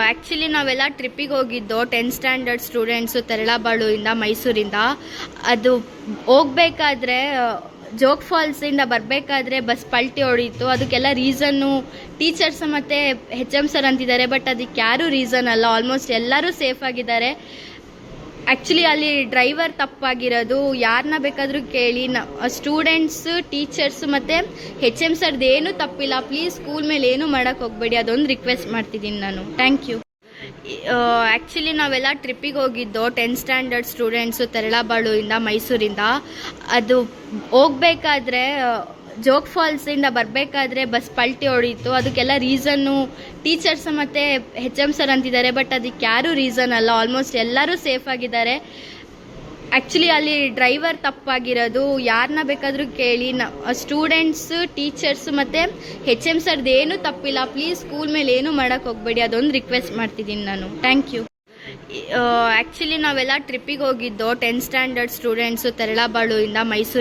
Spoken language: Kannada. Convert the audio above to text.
ಆ್ಯಕ್ಚುಲಿ ನಾವೆಲ್ಲ ಟ್ರಿಪ್ಪಿಗೆ ಹೋಗಿದ್ದು 10th ಸ್ಟ್ಯಾಂಡರ್ಡ್ ಸ್ಟೂಡೆಂಟ್ಸು ತರಳಬಾಳುವಿಂದ ಮೈಸೂರಿಂದ. ಅದು ಹೋಗ್ಬೇಕಾದ್ರೆ ಜೋಗ್ ಫಾಲ್ಸಿಂದ ಬರಬೇಕಾದ್ರೆ ಬಸ್ ಪಲ್ಟಿ ಹೊಡೀತು. ಅದಕ್ಕೆಲ್ಲ ರೀಸನ್ನು ಟೀಚರ್ಸ್ ಮತ್ತು HM ಸರ್ ಅಂತಿದ್ದಾರೆ, ಬಟ್ ಅದಕ್ಕೆ ಯಾರೂ ರೀಸನ್ ಅಲ್ಲ. ಆಲ್ಮೋಸ್ಟ್ ಎಲ್ಲರೂ ಸೇಫ್ ಆಗಿದ್ದಾರೆ. ಆ್ಯಕ್ಚುಲಿ ಅಲ್ಲಿ ಡ್ರೈವರ್ ತಪ್ಪಾಗಿರೋದು. ಯಾರನ್ನ ಬೇಕಾದರೂ ಕೇಳಿ, ಸ್ಟೂಡೆಂಟ್ಸ್, ಟೀಚರ್ಸ್ ಮತ್ತು HM ಸರ್ದು ಏನೂ ತಪ್ಪಿಲ್ಲ. ಪ್ಲೀಸ್ ಸ್ಕೂಲ್ ಮೇಲೆ ಏನೂ ಮಾಡೋಕ್ಕೆ ಹೋಗಬೇಡಿ, ಅದೊಂದು ರಿಕ್ವೆಸ್ಟ್ ಮಾಡ್ತಿದ್ದೀನಿ ನಾನು. Thank you. ಆ್ಯಕ್ಚುಲಿ ನಾವೆಲ್ಲ ಟ್ರಿಪ್ಪಿಗೆ ಹೋಗಿದ್ದು 10th ಸ್ಟ್ಯಾಂಡರ್ಡ್ ಸ್ಟೂಡೆಂಟ್ಸು ತರಳಬಾಳುವಿಂದ ಮೈಸೂರಿಂದ. ಅದು ಹೋಗ್ಬೇಕಾದ್ರೆ ಜೋಗ್ ಫಾಲ್ಸಿಂದ ಬರಬೇಕಾದ್ರೆ ಬಸ್ ಪಲ್ಟಿ ಹೊಡೀತು. ಅದಕ್ಕೆಲ್ಲ ರೀಸನ್ನು ಟೀಚರ್ಸ್ ಮತ್ತು HM ಸರ್ ಅಂತಿದ್ದಾರೆ, ಬಟ್ ಅದಕ್ಕೆ ಯಾರೂ ರೀಸನ್ ಅಲ್ಲ. ಆಲ್ಮೋಸ್ಟ್ ಎಲ್ಲರೂ ಸೇಫ್ ಆಗಿದ್ದಾರೆ. ಆ್ಯಕ್ಚುಲಿ ಅಲ್ಲಿ ಡ್ರೈವರ್ ತಪ್ಪಾಗಿರೋದು. ಯಾರನ್ನ ಬೇಕಾದರೂ ಕೇಳಿ, ಸ್ಟೂಡೆಂಟ್ಸ್, ಟೀಚರ್ಸ್ ಮತ್ತು HM ಸರ್ದು ಏನೂ ತಪ್ಪಿಲ್ಲ. ಪ್ಲೀಸ್ ಸ್ಕೂಲ್ ಮೇಲೆ ಏನೂ ಮಾಡೋಕ್ಕೆ ಹೋಗಬೇಡಿ, ಅದೊಂದು ರಿಕ್ವೆಸ್ಟ್ ಮಾಡ್ತಿದ್ದೀನಿ ನಾನು. Thank you. ಆ್ಯಕ್ಚುಲಿ ನಾವೆಲ್ಲ ಟ್ರಿಪ್ಪಿಗೆ ಹೋಗಿದ್ದು 10th ಸ್ಟ್ಯಾಂಡರ್ಡ್ ಸ್ಟೂಡೆಂಟ್ಸು ತರಳಬಾಳುವಿಂದ ಮೈಸೂರಿಗೆ.